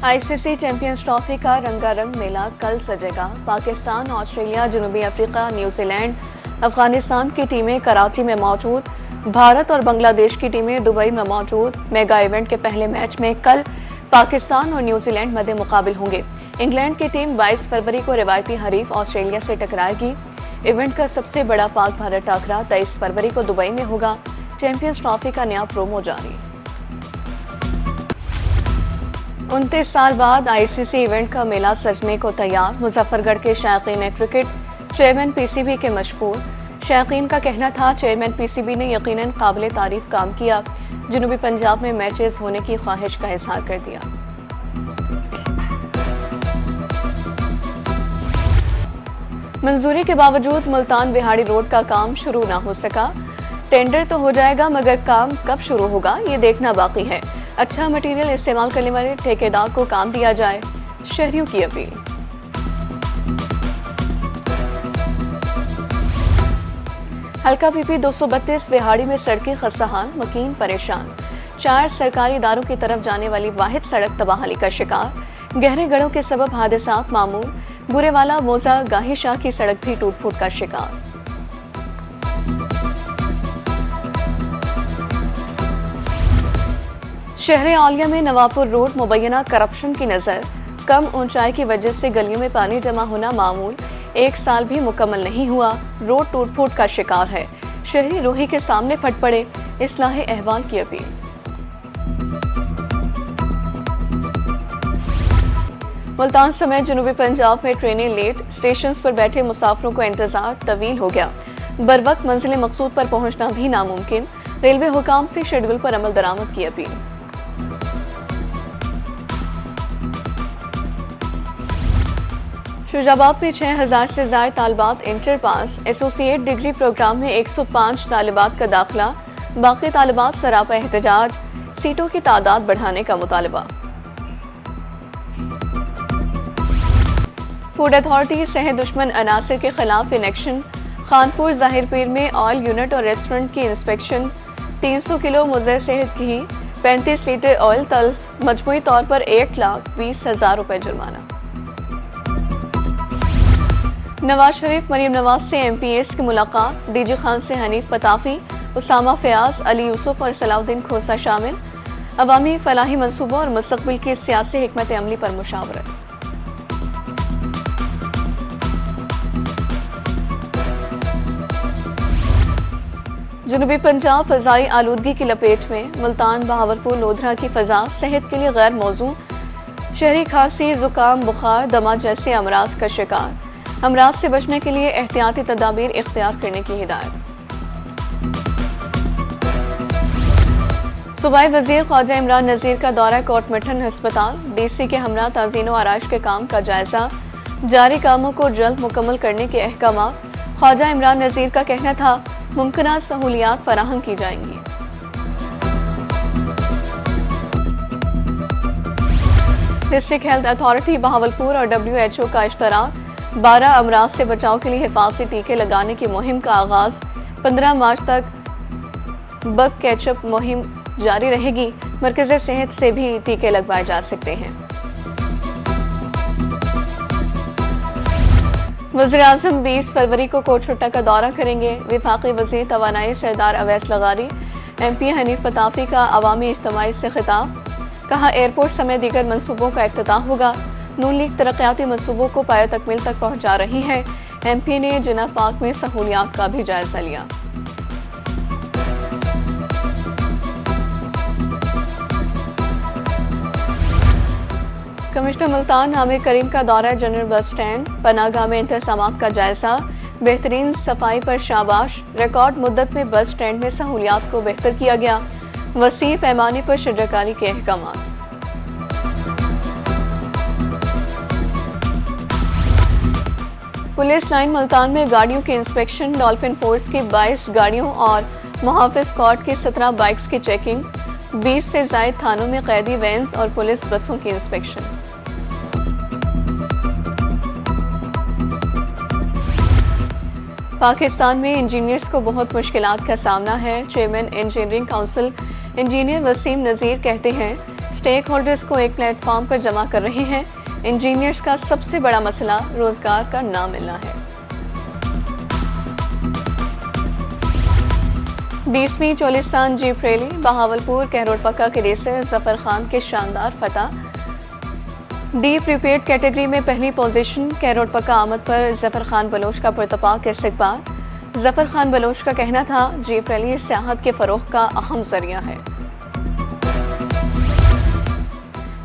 ICC champions trophy کا رنگا رنگ میلہ کل سجے گا۔ پاکستان، آسٹریلیا، جنوبی افریقہ، نیوزی لینڈ، افغانستان کی ٹیمیں کراچی میں موجود، بھارت اور بنگلہ دیش کی ٹیمیں دبئی میں موجود۔ میگا ایونٹ کے پہلے میچ میں کل پاکستان اور نیوزی لینڈ مد مقابل ہوں گے۔ انگلینڈ کی ٹیم 22 فروری کو روایتی حریف آسٹریلیا سے ٹکرائے گی۔ ایونٹ کا سب سے بڑا پاک بھارت ٹاکرا 23 فروری کو دبئی میں ہوگا۔ چیمپئنز ٹرافی کا نیا پرومو جاری۔ 29 سال بعد ICC ایونٹ کا میلہ سجنے کو تیار۔ مظفر گڑھ کے شائقین کرکٹ چیئرمین PCB کے مشغول۔ شائقین کا کہنا تھا چیئرمین PCB نے یقیناً قابل تعریف کام کیا، جنوبی پنجاب میں میچز ہونے کی خواہش کا اظہار کر دیا۔ منظوری کے باوجود ملتان بہاڑی روڈ کا کام شروع نہ ہو سکا۔ ٹینڈر تو ہو جائے گا مگر کام کب شروع ہوگا یہ دیکھنا باقی ہے۔ اچھا مٹیریل استعمال کرنے والے ٹھیکیدار کو کام دیا جائے، شہریوں کی اپیل۔ حلقہ PP 232 بہاڑی میں سڑکیں خستہان، مکین پریشان۔ 4 سرکاری اداروں کی طرف جانے والی واحد سڑک تباہلی کا شکار۔ گہرے گڑھوں کے سبب حادثات معمول۔ برے والا موزہ گاہی شاہ کی سڑک بھی ٹوٹ پھوٹ کا شکار۔ شہر اعلیہ میں نواپور روڈ مبینہ کرپشن کی نظر۔ کم اونچائی کی وجہ سے گلیوں میں پانی جمع ہونا معمول۔ 1 سال بھی مکمل نہیں ہوا، روڈ ٹوٹ پھوٹ کا شکار ہے۔ شہری روحی کے سامنے پھٹ پڑے، اصلاح احوال کی اپیل۔ ملتان سمیت جنوبی پنجاب میں ٹرینیں لیٹ، اسٹیشنز پر بیٹھے مسافروں کو انتظار طویل ہو گیا۔ بروقت منزل مقصود پر پہنچنا بھی ناممکن۔ ریلوے حکام سے شیڈول پر عمل درآمد کی اپیل۔ شجاع آباد میں 6000 سے زائد طالبات انٹر پاس۔ ایسوسی ایٹ ڈگری پروگرام میں 105 طالبات کا داخلہ۔ باقی طالبات سراپا احتجاج، سیٹوں کی تعداد بڑھانے کا مطالبہ۔ فوڈ اتھارٹی صحت دشمن عناصر کے خلاف ان ایکشن۔ خانپور ظاہر پیر میں آئل یونٹ اور ریسٹورنٹ کی انسپیکشن۔ 300 کلو مضر صحت گھی، 35 لیٹر آئل تلف، مجموعی طور پر 1,20,000 روپے جرمانہ۔ نواز شریف مریم نواز سے MPs کی ملاقات۔ DG خان سے حنیف پتافی، اسامہ فیاض، علی یوسف اور صلاح الدین کھوسہ شامل۔ عوامی فلاحی منصوبوں اور مستقبل کی سیاسی حکمت عملی پر مشاورت۔ جنوبی پنجاب فضائی آلودگی کی لپیٹ میں۔ ملتان، بہاولپور، لودھرا کی فضا صحت کے لیے غیر موزوں۔ شہری کھانسی، زکام، بخار، دمہ جیسے امراض کا شکار۔ امراض سے بچنے کے لیے احتیاطی تدابیر اختیار کرنے کی ہدایت۔ صوبائی وزیر خواجہ عمران نذیر کا دورہ کوٹ مٹھن ہسپتال۔ DC کے ہمراہ تعزین و آرائش کے کام کا جائزہ۔ جاری کاموں کو جلد مکمل کرنے کے احکامات۔ خواجہ عمران نذیر کا کہنا تھا ممکنہ سہولیات فراہم کی جائیں گی۔ ڈسٹرکٹ ہیلتھ اتھارٹی بہاولپور اور WHO کا اشتراک۔ 12 امراض سے بچاؤ کے لیے حفاظتی ٹیکے لگانے کی مہم کا آغاز۔ 15 مارچ تک بگ کیچ اپ مہم جاری رہے گی۔ مرکز صحت سے بھی ٹیکے لگوائے جا سکتے ہیں۔ وزیراعظم 20 فروری کو کوٹ چٹا کا دورہ کریں گے۔ وفاقی وزیر توانائی سردار اویس لغاری۔ MP حنیف پتافی کا عوامی اجتماع سے خطاب۔ کہا ایئرپورٹ سمیت دیگر منصوبوں کا افتتاح ہوگا۔ نون لیگ ترقیاتی منصوبوں کو پایہ تکمیل تک پہنچا رہی ہے۔ MP نے جناح پارک میں سہولیات کا بھی جائزہ لیا۔ کمشنر ملتان عامر کریم کا دورہ جنرل بس اسٹینڈ۔ پناہ گاہ میں انتظامات کا جائزہ۔ بہترین صفائی پر شاباش۔ ریکارڈ مدت میں بس اسٹینڈ میں سہولیات کو بہتر کیا گیا۔ وسیع پیمانے پر شجرکاری کے احکامات۔ پولیس لائن ملتان میں گاڑیوں کی انسپیکشن۔ ڈالفن فورس کی 22 گاڑیوں اور محافظ اسکواڈ کی 17 بائکس کی چیکنگ۔ 20 سے زائد تھانوں میں قیدی وینز اور پولیس بسوں کی انسپیکشن۔ پاکستان میں انجینئرز کو بہت مشکلات کا سامنا ہے۔ Chairman engineering council engineer Waseem Nazir کہتے ہیں اسٹیک ہولڈرز کو ایک پلیٹ فارم پر جمع کر رہے ہیں۔ انجینئرز کا سب سے بڑا مسئلہ روزگار کا نہ ملنا ہے۔ 20ویں چولستان جیپ ریلی بہاولپور کہروڑ پکا کے ریسر ظفر خان کی شاندار فتح۔ ڈی پریپیڈ کیٹیگری میں پہلی پوزیشن، کہروڑ پکا آمد پر ظفر خان بلوچ کا پرتپاک استقبال۔ ظفر خان بلوچ کا کہنا تھا جیپ ریلی سیاحت کے فروغ کا اہم ذریعہ ہے۔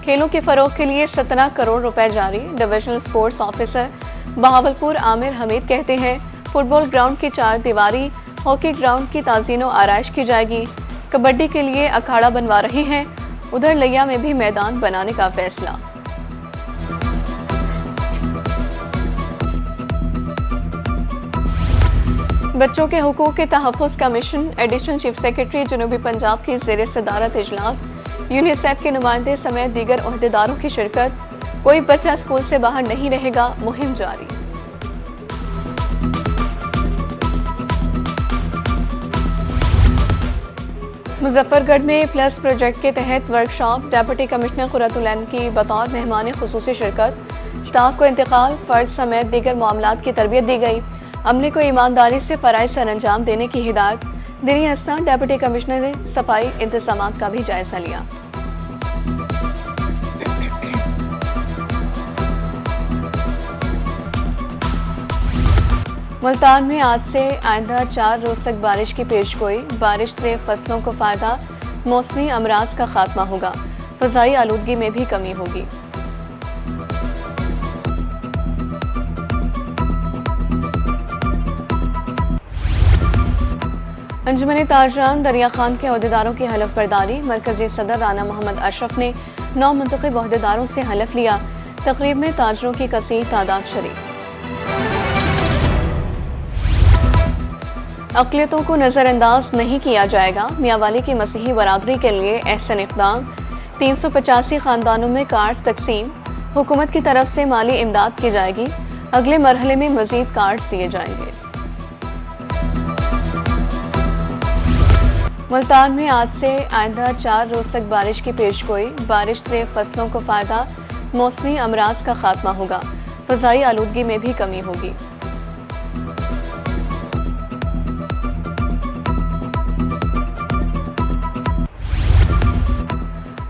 کھیلوں کے فروغ کے لیے 17 کروڑ روپے جاری، ڈویژنل سپورٹس آفیسر بہاولپور عامر حمید کہتے ہیں فٹ بال گراؤنڈ کی 4 دیواری ہاکی گراؤنڈ کی تعزین و آرائش کی جائے گی۔ کبڈی کے لیے اکھاڑا بنوا رہے ہیں، ادھر لیا میں بھی میدان بنانے کا فیصلہ۔ بچوں کے حقوق کے تحفظ کمیشن ایڈیشنل چیف سیکرٹری جنوبی پنجاب کی زیر صدارت اجلاس، یونیسیف کے نمائندے سمیت دیگر عہدیداروں کی شرکت۔ کوئی بچہ اسکول سے باہر نہیں رہے گا، مہم جاری۔ مظفر گڑھ میں پلس پروجیکٹ کے تحت ورکشاپ، ڈپٹی کمشنر قرۃ العین کی بطور مہمان خصوصی شرکت۔ اسٹاف کو انتقال، فرض سمیت دیگر معاملات کی تربیت دی گئی۔ عملے کو ایمانداری سے فرائض سر انجام دینے کی ہدایت۔ دینی اسنا ڈپٹی کمشنر نے صفائی انتظامات کا بھی جائزہ لیا۔ ملتان میں آج سے آئندہ 4 روز تک بارش کی پیشگوئی، بارش سے فصلوں کو فائدہ، موسمی امراض کا خاتمہ ہوگا، فضائی آلودگی میں بھی کمی ہوگی۔ انجمن تاجران دریا خان کے عہدیداروں کی حلف برداری، مرکزی صدر رانا محمد اشرف نے 9 منتخب عہدیداروں سے حلف لیا۔ تقریب میں تاجروں کی کثیر تعداد شریک۔ اقلیتوں کو نظر انداز نہیں کیا جائے گا، میاں والی کی مسیحی برادری کے لیے احسن اقدام۔ 385 خاندانوں میں کارڈز تقسیم، حکومت کی طرف سے مالی امداد کی جائے گی۔ اگلے مرحلے میں مزید کارڈز دیے جائیں گے۔ ملتان میں آج سے آئندہ 4 روز تک بارش کی پیشگوئی، بارش سے فصلوں کو فائدہ، موسمی امراض کا خاتمہ ہوگا، فضائی آلودگی میں بھی کمی ہوگی۔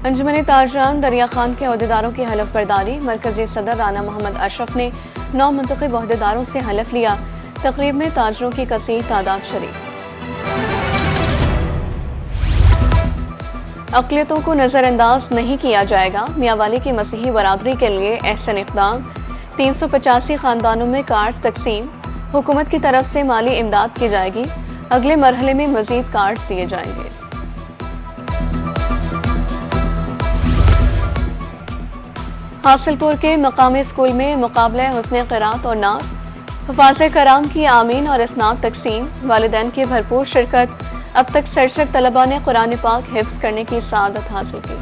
انجمن تاجران دریا خان کے عہدیداروں کی حلف برداری، مرکزی صدر رانا محمد اشرف نے 9 منتخب عہدیداروں سے حلف لیا۔ تقریب میں تاجروں کی کثیر تعداد شریک۔ اقلیتوں کو نظر انداز نہیں کیا جائے گا، میاں والی کی مسیحی برادری کے لیے احسن اقدام۔ 385 خاندانوں میں کارڈز تقسیم، حکومت کی طرف سے مالی امداد کی جائے گی۔ اگلے مرحلے میں مزید کارڈز دیے جائیں گے۔ حاصل پور کے مقامی اسکول میں مقابلہ حسن قرات اور نعت، حفاظ کرام کی آمین اور اسناد تقسیم، والدین کی بھرپور شرکت۔ اب تک 67 طلباء نے قرآن پاک حفظ کرنے کی سعادت حاصل کی۔